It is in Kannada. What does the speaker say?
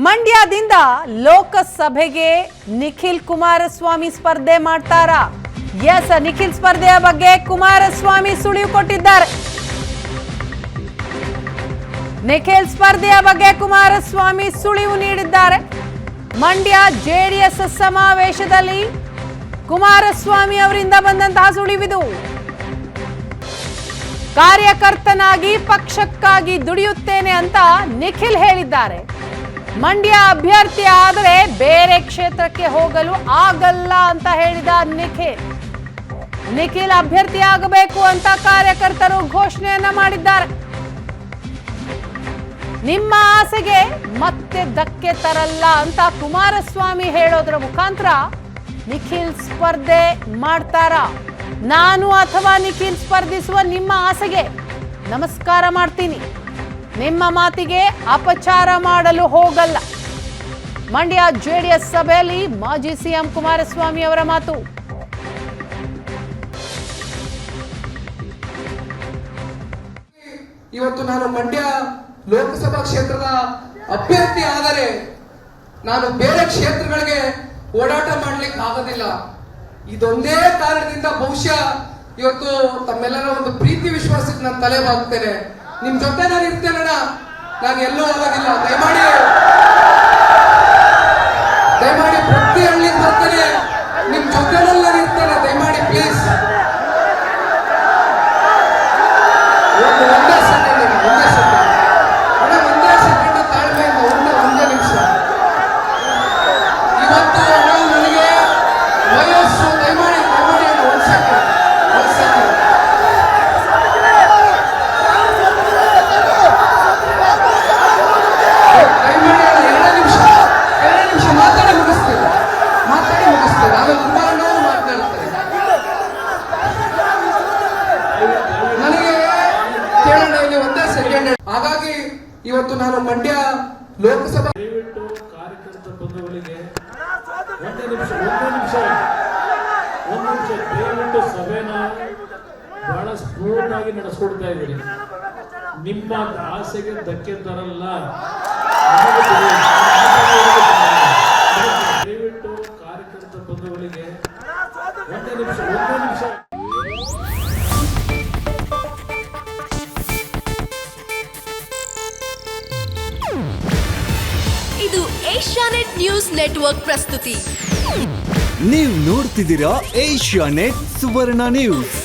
ಮಂಡ್ಯದಿಂದ ಲೋಕಸಭೆಗೆ ನಿಖಿಲ್ ಕುಮಾರಸ್ವಾಮಿ ಸ್ಪರ್ಧೆ ಮಾಡ್ತಾರಾ? ಎಸ್, ನಿಖಿಲ್ ಸ್ಪರ್ಧೆಯ ಬಗ್ಗೆ ಕುಮಾರಸ್ವಾಮಿ ಸುಳಿವು ಕೊಟ್ಟಿದ್ದಾರೆ. ನಿಖಿಲ್ ಸ್ಪರ್ಧೆಯ ಬಗ್ಗೆ ಕುಮಾರಸ್ವಾಮಿ ಸುಳಿವು ನೀಡಿದ್ದಾರೆ. ಮಂಡ್ಯ ಜೆಡಿಎಸ್ ಸಮಾವೇಶದಲ್ಲಿ ಕುಮಾರಸ್ವಾಮಿ ಅವರಿಂದ ಬಂದಂತಹ ಸುಳಿವಿದು. ಕಾರ್ಯಕರ್ತನಾಗಿ ಪಕ್ಷಕ್ಕಾಗಿ ದುಡಿಯುತ್ತೇನೆ ಅಂತ ನಿಖಿಲ್ ಹೇಳಿದ್ದಾರೆ. ಮಂಡ್ಯ ಅಭ್ಯರ್ಥಿ ಆದರೆ ಬೇರೆ ಕ್ಷೇತ್ರಕ್ಕೆ ಹೋಗಲು ಆಗಲ್ಲ ಅಂತ ಹೇಳಿದ ನಿಖಿಲ್ ಅಭ್ಯರ್ಥಿ ಆಗಬೇಕು ಅಂತ ಕಾರ್ಯಕರ್ತರು ಘೋಷಣೆಯನ್ನ ಮಾಡಿದ್ದಾರೆ. ನಿಮ್ಮ ಆಸೆಗೆ ಮತ್ತೆ ಧಕ್ಕೆ ತರಲ್ಲ ಅಂತ ಕುಮಾರಸ್ವಾಮಿ ಹೇಳೋದ್ರ ಮುಖಾಂತರ ನಿಖಿಲ್ ಸ್ಪರ್ಧೆ ಮಾಡ್ತಾರಾ? ನಾನು ಅಥವಾ ನಿಖಿಲ್ ಸ್ಪರ್ಧಿಸುವ ನಿಮ್ಮ ಆಸೆಗೆ ನಮಸ್ಕಾರ ಮಾಡ್ತೀನಿ, ನಿಮ್ಮ ಮಾತಿಗೆ ಅಪಚಾರ ಮಾಡಲು ಹೋಗಲ್ಲ. ಮಂಡ್ಯ ಜೆಡಿಎಸ್ ಸಭೆಯಲ್ಲಿ ಮಾಜಿ ಸಿಎಂ ಕುಮಾರಸ್ವಾಮಿ ಅವರ ಮಾತು. ಇವತ್ತು ನಾನು ಮಂಡ್ಯ ಲೋಕಸಭಾ ಕ್ಷೇತ್ರದ ಅಭ್ಯರ್ಥಿ ಆದರೆ ನಾನು ಬೇರೆ ಕ್ಷೇತ್ರಗಳಿಗೆ ಓಡಾಟ ಮಾಡ್ಲಿಕ್ಕೆ ಆಗೋದಿಲ್ಲ. ಇದೊಂದೇ ಕಾರಣದಿಂದ ಬಹುಶಃ ಇವತ್ತು ತಮ್ಮೆಲ್ಲರ ಒಂದು ಪ್ರೀತಿ ವಿಶ್ವಾಸಕ್ಕೆ ನಾನು ತಲೆ ಬಾಗ್ತೇನೆ. ನಿಮ್ ಜೊತೆ ನಾನು ಇರ್ತೇನಣ್ಣ, ನಾನು ಎಲ್ಲೂ ಆಗೋದಿಲ್ಲ. ದಯಮಾಡಿ ಪ್ರತಿ ಹಳ್ಳಿ ಬರ್ತೇನೆ, ನಿಮ್ ಜೊತೆನಲ್ಲಿ ನಾನು ಇರ್ತೇನೆ. ದಯಮಾಡಿ ಪ್ಲೀಸ್ ಒಂದೇ ಸೆಕೆಂಡ್ ತಾಳ್ಮೆಯಿಂದ ಒಂದೇ ನಿಮಿಷ. ಇವತ್ತು ನನಗೆ ವಯಸ್ಸು, ದಯಮಾಡಿ ಒಂದ್ ಸೆಕೆಂಡ್ ಎರಡು ನಿಮಿಷ ಮಾತಾಡಿ ಮುಗಿಸ್ತೇನೆ. ಆಮೇಲೆ ಕುಮಾರಣ್ಣವರು ಮಾತನಾಡ್ತಾರೆ. ನನಗೆ ಕೇಳೋಣ ಇಲ್ಲಿ ಒಂದೇ ಸೆಕೆಂಡ್. ಹಾಗಾಗಿ ಇವತ್ತು ನಾನು ಮಂಡ್ಯ ಲೋಕಸಭಾ ದಯವಿಟ್ಟು ಕಾರ್ಯಕರ್ತ ಬಂಧುಗಳಿಗೆ ಒಂದೇ ನಿಮಿಷ ದಯವಿಟ್ಟು ಸಭೆನ ಬಹಳ ಸ್ಫೂರ್ತಿಯಾಗಿ ನಡೆಸ್ಕೊಡ್ತಾ ಇದ್ದೀರಿ. ನಿಮ್ಮ ಆಸೆಗೆ ಧಕ್ಕೆ ತರಲ್ಲ. ದಯವಿಟ್ಟು ಕಾರ್ಯಕರ್ತ ಬಂಧುಗಳಿಗೆ ಒಂದೇ ನಿಮಿಷ ಇದು ಏಷ್ಯಾನೆಟ್ ನ್ಯೂಸ್ ನೆಟ್ವರ್ಕ್ ಪ್ರಸ್ತುತಿ. ನೀವು ನೋಡ್ತಿದ್ದೀರಾ ಏಷ್ಯಾನೆಟ್ ಸುವರ್ಣ ನ್ಯೂಸ್.